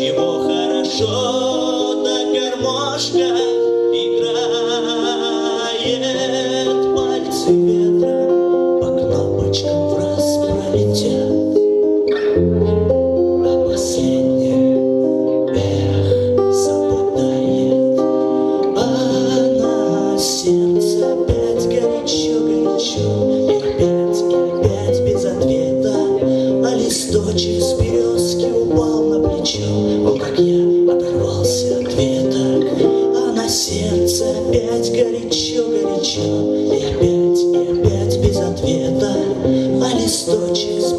него хорошо, да гармошка играет, пальцы ветра по кнопочкам враз пролетят, а последнее эх запутает, а на сердце опять горячо-горячо, и опять без ответа, а листочек с березки упал на плечо. О, как я оторвался от веток, а на сердце опять горячо-горячо, и опять без ответа, а листочек с